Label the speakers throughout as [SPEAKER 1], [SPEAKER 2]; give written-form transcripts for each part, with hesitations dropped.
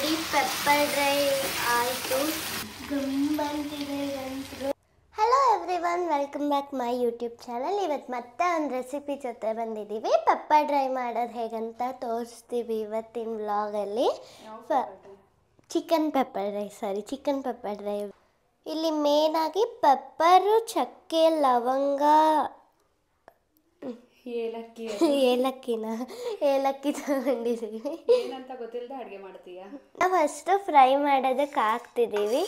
[SPEAKER 1] ನೋಡಿ pepper dry ಆಯಿತು, ಗಮ್ಮಂತಿದೆ ಗಂಟಲು. Hello everyone, welcome back my YouTube channel. ಇವತ್ತು ಮತ್ತೆ ಒಂದು ರೆಸಿಪಿ ಜೊತೆ ಬಂದಿದ್ದೀವಿ. ಪೆಪ್ಪರ್ ಡ್ರೈ ಮಾಡೋದು ಹೇಗಂತ ತೋರಿಸ್ತೀವಿ ಇವತ್ತಿನ ವ್ಲಾಗಲ್ಲಿ. Chicken pepper dry. ಇಲ್ಲಿ ಮೇನಾಗಿ ಪೆಪ್ಪರು, ಚಕ್ಕೆ, ಲವಂಗ, ಏಲಕ್ಕಿ ತಗೊಂಡಿದ್ದೀವಿ.
[SPEAKER 2] ಏನಂತ ಗೊತ್ತಿಲ್ಲದೆ ಅಡುಗೆ ಮಾಡ್ತೀಯಾ?
[SPEAKER 1] ನಾವು ಫಸ್ಟು ಫ್ರೈ ಮಾಡೋದಕ್ಕೆ ಹಾಕ್ತಿದ್ದೀವಿ.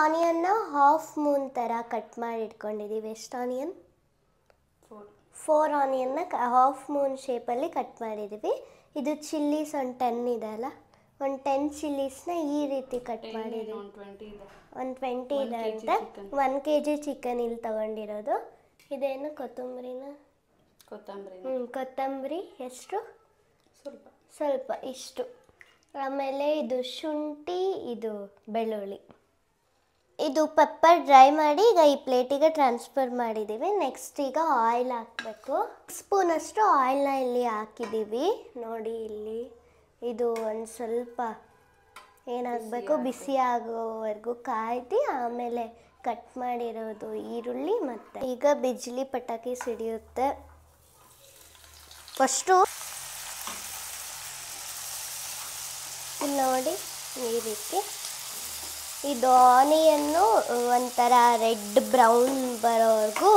[SPEAKER 1] ಆನಿಯನ್ನ ಹಾಫ್ ಮೂನ್ ಥರ ಕಟ್ ಮಾಡಿ ಇಟ್ಕೊಂಡಿದ್ದೀವಿ. ಎಷ್ಟು ಆನಿಯನ್? 4 ಆನಿಯನ್ನ ಹಾಫ್ ಮೂನ್ ಶೇಪಲ್ಲಿ ಕಟ್ ಮಾಡಿದ್ದೀವಿ. ಇದು ಚಿಲ್ಲೀಸ್ ಒಂದು 10 ಇದೆ ಅಲ್ಲ, ಒಂದು 10 ಚಿಲ್ಲೀಸ್ನ ಈ ರೀತಿ ಕಟ್ ಮಾಡಿದ್ದೀವಿ. ಒಂದು 20 ಇದೆ ಅಂತ. 1 kg ಚಿಕನ್ ಇಲ್ಲಿ ತಗೊಂಡಿರೋದು. ಇದೇನು ಕೊತ್ತಂಬರಿ ಎಷ್ಟು? ಸ್ವಲ್ಪ ಇಷ್ಟು. ಆಮೇಲೆ ಇದು ಶುಂಠಿ, ಇದು ಬೆಳ್ಳುಳ್ಳಿ. ಇದು ಪೆಪ್ಪರ್ ಡ್ರೈ ಮಾಡಿ ಈಗ ಈ ಪ್ಲೇಟಿಗೆ ಟ್ರಾನ್ಸ್ಫರ್ ಮಾಡಿದ್ದೀವಿ. ನೆಕ್ಸ್ಟ್ ಈಗ ಆಯಿಲ್ ಹಾಕಬೇಕು. ಸ್ಪೂನಷ್ಟು ಆಯಿಲ್ನ ಇಲ್ಲಿ ಹಾಕಿದ್ದೀವಿ. ನೋಡಿ ಇಲ್ಲಿ ಇದು ಒಂದು ಸ್ವಲ್ಪ ಏನಾಗಬೇಕು, ಬಿಸಿ ಆಗೋವರೆಗೂ ಕಾಯ್ದು ಆಮೇಲೆ ಕಟ್ ಮಾಡಿರೋದು ಈರುಳ್ಳಿ. ಮತ್ತು ಈಗ ಬಿಜ್ಲಿ ಪಟಾಕಿ ಸಿಡಿಯುತ್ತೆ. ಫಸ್ಟು ಇಲ್ಲಿ ನೋಡಿ ಈ ರೀತಿ ಇದು ಆನಿಯನ್ನು ಒಂಥರ ರೆಡ್ ಬ್ರೌನ್ ಬರೋವರೆಗೂ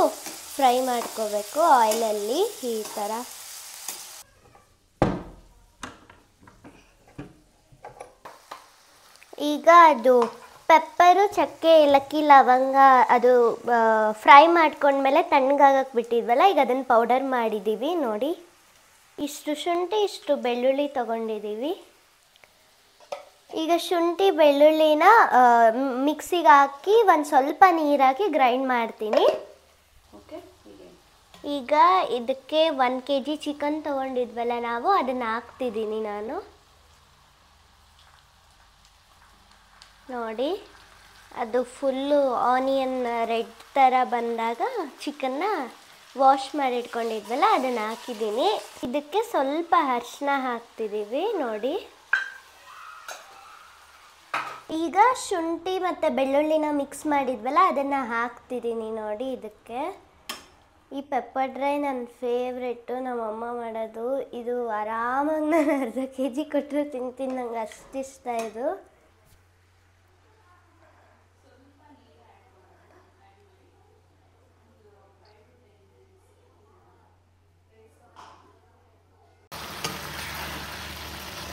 [SPEAKER 1] ಫ್ರೈ ಮಾಡ್ಕೋಬೇಕು ಆಯಿಲಲ್ಲಿ ಈ ಥರ. ಈಗ ಅದು ಪೆಪ್ಪರು, ಚಕ್ಕೆ, ಏಲಕ್ಕಿ, ಲವಂಗ ಅದು ಫ್ರೈ ಮಾಡ್ಕೊಂಡ್ಮೇಲೆ ತಣ್ಣಗಾಗಕ್ಕೆ ಬಿಟ್ಟಿದ್ವಲ್ಲ, ಈಗ ಅದನ್ನು ಪೌಡರ್ ಮಾಡಿದ್ದೀವಿ. ನೋಡಿ ಇಷ್ಟು ಶುಂಠಿ, ಇಷ್ಟು ಬೆಳ್ಳುಳ್ಳಿ ತೊಗೊಂಡಿದ್ದೀವಿ. ಈಗ ಶುಂಠಿ ಬೆಳ್ಳುಳ್ಳಿನ ಮಿಕ್ಸಿಗೆ ಹಾಕಿ ಒಂದು ಸ್ವಲ್ಪ ನೀರು ಹಾಕಿ ಗ್ರೈಂಡ್ ಮಾಡ್ತೀನಿ. ಈಗ ಇದಕ್ಕೆ 1 kg ಚಿಕನ್ ತೊಗೊಂಡಿದ್ವಲ್ಲ ನಾವು, ಅದನ್ನು ಹಾಕ್ತಿದ್ದೀನಿ ನಾನು. ನೋಡಿ ಅದು ಫುಲ್ಲು ಆನಿಯನ್ ರೆಡ್ ಥರ ಬಂದಾಗ ಚಿಕನ್ನ ವಾಶ್ ಮಾಡಿ ಇಟ್ಕೊಂಡಿದ್ವಲ್ಲ ಅದನ್ನು ಹಾಕಿದ್ದೀನಿ. ಇದಕ್ಕೆ ಸ್ವಲ್ಪ ಅರಿಶಿನ ಹಾಕ್ತಿದ್ದೀವಿ. ನೋಡಿ ಈಗ ಶುಂಠಿ ಮತ್ತು ಬೆಳ್ಳುಳ್ಳಿನ ಮಿಕ್ಸ್ ಮಾಡಿದ್ವಲ್ಲ ಅದನ್ನು ಹಾಕ್ತಿದ್ದೀನಿ. ನೋಡಿ ಇದಕ್ಕೆ ಈ ಪೆಪ್ಪರ್ ಡ್ರೈ ನನ್ನ ಫೇವ್ರೆಟ್ಟು, ನಮ್ಮಮ್ಮ ಮಾಡೋದು. ಇದು ಆರಾಮಾಗಿ ನಾನು ಅರ್ಧ kg ಕೊಟ್ಟರು ತಿಂತೀನಿ, ನಂಗೆ ಅಷ್ಟು ಇಷ್ಟ ಇದು.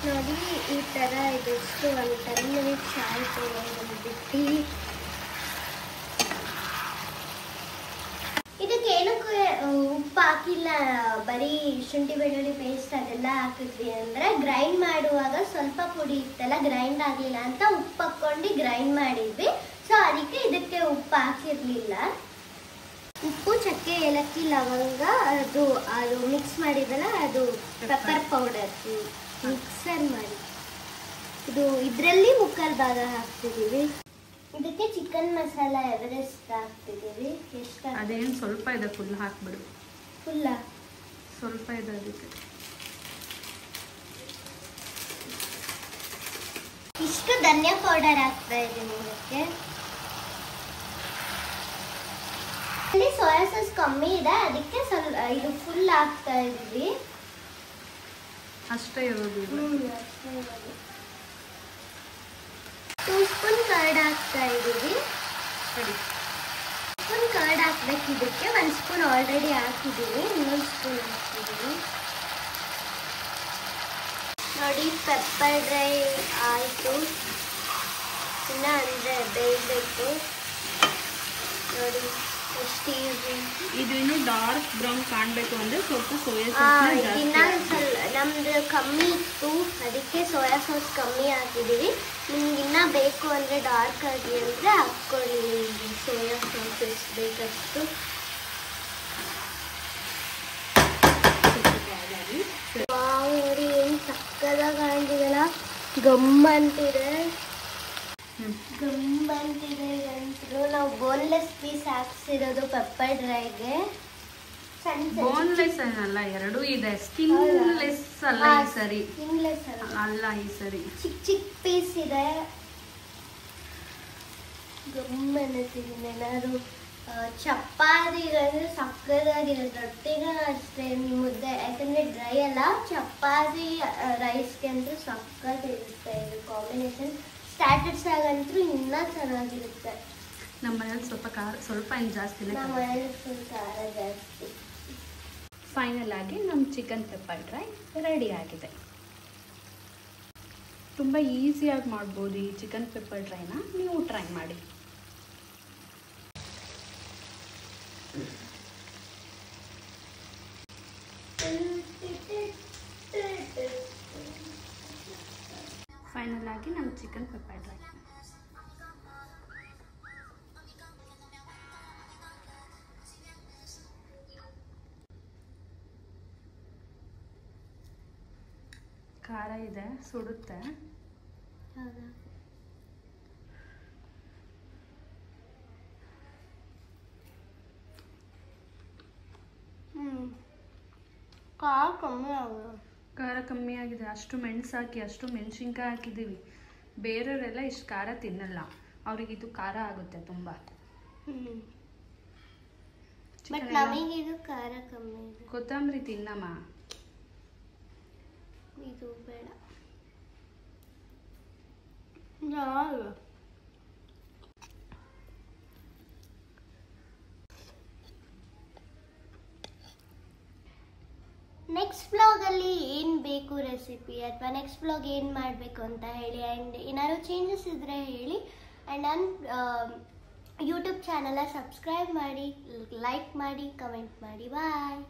[SPEAKER 1] ನೋಡಿ ಈ ಥರ ಇದೆಷ್ಟು ಒಂದು 10 ಮಿನಿಟ್ಸ್ ಆಯಿತು ಬಿಟ್ಟು. ಇದಕ್ಕೆ ಏನಕ್ಕೆ ಉಪ್ಪು ಹಾಕಿಲ್ಲ, ಬರೀ ಶುಂಠಿ ಬೆಳ್ಳುಳ್ಳಿ ಪೇಸ್ಟ್ ಅದೆಲ್ಲ ಹಾಕಿದ್ವಿ ಅಂದರೆ ಗ್ರೈಂಡ್ ಮಾಡುವಾಗ ಸ್ವಲ್ಪ ಪುಡಿ ಇತ್ತಲ್ಲ, ಗ್ರೈಂಡ್ ಆಗಲಿಲ್ಲ ಅಂತ ಉಪ್ಪು ಹಾಕ್ಕೊಂಡು ಗ್ರೈಂಡ್ ಮಾಡಿದ್ವಿ. ಸೊ ಅದಕ್ಕೆ ಇದಕ್ಕೆ ಉಪ್ಪು ಹಾಕಿರಲಿಲ್ಲ. ಉಪ್ಪು, ಚಕ್ಕೆ, ಏಲಕ್ಕಿ, ಲವಂಗ ಅದು ಮಿಕ್ಸ್ ಮಾಡಿದಲ್ಲ, ಅದು ಪೆಪ್ಪರ್ ಪೌಡರ್ ಮಿಕ್ಸರ್ ಮಾಡಿ ಇದು ಇದರಲ್ಲಿ 3/4 ಭಾಗ ಹಾಕ್ತಿದ್ದೀವಿ. ಇದಕ್ಕೆ ಚಿಕನ್ ಮಸಾಲ ಎವರೆಸ್ಟ್ ಹಾಕ್ತಿದ್ದೀವಿ. ಎಷ್ಟು?
[SPEAKER 2] ಅದೇನು ಸ್ವಲ್ಪ ಇದೆ, ಫುಲ್ ಹಾಕ್ಬಿಡು.
[SPEAKER 1] ಫುಲ್ಲ
[SPEAKER 2] ಸ್ವಲ್ಪ ಇದೆ ಅದಕ್ಕೆ.
[SPEAKER 1] ಇಷ್ಟು ಧನಿಯಾ ಪೌಡರ್ ಹಾಕ್ತಾ ಇದ್ದೀನಿ ಇದಕ್ಕೆ. ಇಲ್ಲಿ ಸೋಯಾ ಸಾಸ್ ಕಮ್ಮಿ ಇದೆ, ಅದಕ್ಕೆ ಸ್ವಲ್ಪ ಇದು ಫುಲ್ ಹಾಕ್ತಾ ಇದ್ದೀವಿ.
[SPEAKER 2] ಅಷ್ಟೇ ಇರೋದು.
[SPEAKER 1] 2 ಸ್ಪೂನ್ ಕರ್ಡ್ ಹಾಕ್ತಾ ಇದ್ದೀವಿ. ಸ್ಪೂನ್ ಕರ್ಡ್ ಹಾಕ್ಬೇಕು ಇದಕ್ಕೆ. 1 ಸ್ಪೂನ್ ಆಲ್ರೆಡಿ ಹಾಕಿದ್ದೀವಿ, 3 ಸ್ಪೂನ್ ಹಾಕ್ತಿದ್ದೀವಿ. ನೋಡಿ ಪೆಪ್ಪರ್ ಡ್ರೈ ಆಯಿತು, ಇನ್ನು ಅಂದರೆ ಬೇಯಬೇಕು. ನೋಡಿ ಎಷ್ಟು ಈಸಿ.
[SPEAKER 2] ಇದು ಇನ್ನೂ ಡಾರ್ಕ್ ಬ್ರೌನ್ ಕಾಣಬೇಕು ಅಂದರೆ ಸ್ವಲ್ಪ ಸೋಯಾ ಸಾಸ್.
[SPEAKER 1] ನಮ್ದು ಕಮ್ಮಿ ಇತ್ತು, ಅದಕ್ಕೆ ಸೋಯಾ ಸಾಸ್ ಕಮ್ಮಿ ಹಾಕಿದ್ದೀವಿ. ನಿಮ್ಗೆ ಇನ್ನೂ ಬೇಕು ಅಂದರೆ ಡಾರ್ಕ್ ಆಗಿ ಅಂದರೆ ಹಾಕ್ಕೊಳ್ಳಿ ಸೋಯಾ ಸಾಸ್ ಎಷ್ಟು ಬೇಕಷ್ಟು. ನೋಡಿ ಏನು ಸಕ್ಕದಾಗಿ ಕಾಣ್ತಿದೆಲ್ಲ, ಗಮ್ಮಂತಿದೆ. ಗಮ್ಮಂತಿದೆ ಅಂತೂ. ನಾವು ಬೋನ್ಲೆಸ್ ಪೀಸ್ ಹಾಕ್ಸಿರೋದು ಪೆಪ್ಪರ್ ಡ್ರೈಗೆ.
[SPEAKER 2] ಬೋನ್ಲೆಸ್ ಏನಲ್ಲ, ಎರಡೂ ಇದೆ. ಸ್ಕಿನ್ಲೆಸ್ ಅಲ್ಲ ಈ ಸರಿ.
[SPEAKER 1] ಸ್ಕಿನ್ಲೆಸ್
[SPEAKER 2] ಅಲ್ಲ ಈ ಸರಿ.
[SPEAKER 1] ಚಿಕ್ಕ ಚಿಕ್ಕ ಪೀಸ್ ಇದೆ. ಗಮ್ಮನ್ನಿದ್ದೀನಿ. ಏನಾದ್ರು ಚಪಾತಿಗಂದ್ರೆ ಸಕ್ಕದಾಗಿರುತ್ತೆ. ರೊಟ್ಟಿಗೂ ಅಷ್ಟೇ ಮುದ್ದೆ, ಯಾಕಂದರೆ ಡ್ರೈ ಅಲ್ಲ. ಚಪಾತಿ ರೈಸ್ಗೆ ಅಂತೂ ಸಕ್ಕತ್ತಿರುತ್ತೆ ಇದು ಕಾಂಬಿನೇಷನ್. ಸ್ಟಾರ್ಟರ್ಸ್ ಆಗಂತೂ ಇನ್ನೂ ಚೆನ್ನಾಗಿರುತ್ತೆ.
[SPEAKER 2] ನಮ್ಮ ಮನೇಲಿ ಸ್ವಲ್ಪ ಏನು ಜಾಸ್ತಿನೇ.
[SPEAKER 1] ನಮ್ಮ ಮನೇಲಿ ಫುಲ್ ಖಾರ ಜಾಸ್ತಿ.
[SPEAKER 2] ಫೈನಲ್ ಆಗಿ ನಮ್ಮ ಚಿಕನ್ ಪೆಪ್ಪರ್ ಡ್ರೈ ರೆಡಿ ಆಗಿದೆ. ತುಂಬ ಈಸಿಯಾಗಿ ಮಾಡ್ಬೋದು ಈ ಚಿಕನ್ ಪೆಪ್ಪರ್ ಡ್ರೈನ. ನೀವು ಟ್ರೈ ಮಾಡಿ. ಫೈನಲ್ ಆಗಿ ನಮ್ಮ ಚಿಕನ್ ಪೆಪ್ಪರ್ ಡ್ರೈ. ಖಾರ ಇದೆ, ಸುಡುತ್ತೆ. ಖಾರ ಕಮ್ಮಿ ಆಗಿದೆ. ಅಷ್ಟು ಮೆಣಸು ಹಾಕಿ, ಅಷ್ಟು ಮೆಣಸಿನ್ಕಾಯಿ ಹಾಕಿದ್ದೀವಿ. ಬೇರೆಯವರೆಲ್ಲ ಇಷ್ಟು ಖಾರ ತಿನ್ನಲ್ಲ, ಅವ್ರಿಗೆ ಇದು ಖಾರ ಆಗುತ್ತೆ ತುಂಬ.
[SPEAKER 1] ಬಟ್ ನಮಗೆ ಇದು ಖಾರ ಕಮ್ಮಿ ಇದೆ.
[SPEAKER 2] ಕೊತ್ತಂಬರಿ ತಿನ್ನಮ್ಮ.
[SPEAKER 1] ಇದು ಬೇಡ. ನೆಕ್ಸ್ಟ್ ವ್ಲಾಗಲ್ಲಿ ಏನು ಬೇಕು ರೆಸಿಪಿ ಅಥವಾ ನೆಕ್ಸ್ಟ್ ವ್ಲಾಗ್ ಏನು ಮಾಡಬೇಕು ಅಂತ ಹೇಳಿ. ಆ್ಯಂಡ್ ಏನಾದ್ರು ಚೇಂಜಸ್ ಇದ್ದರೆ ಹೇಳಿ. ಆ್ಯಂಡ್ ನನ್ನ ಯೂಟ್ಯೂಬ್ ಚಾನಲ್ನ ಸಬ್ಸ್ಕ್ರೈಬ್ ಮಾಡಿ, ಲೈಕ್ ಮಾಡಿ, ಕಮೆಂಟ್ ಮಾಡಿ. ಬಾಯ್.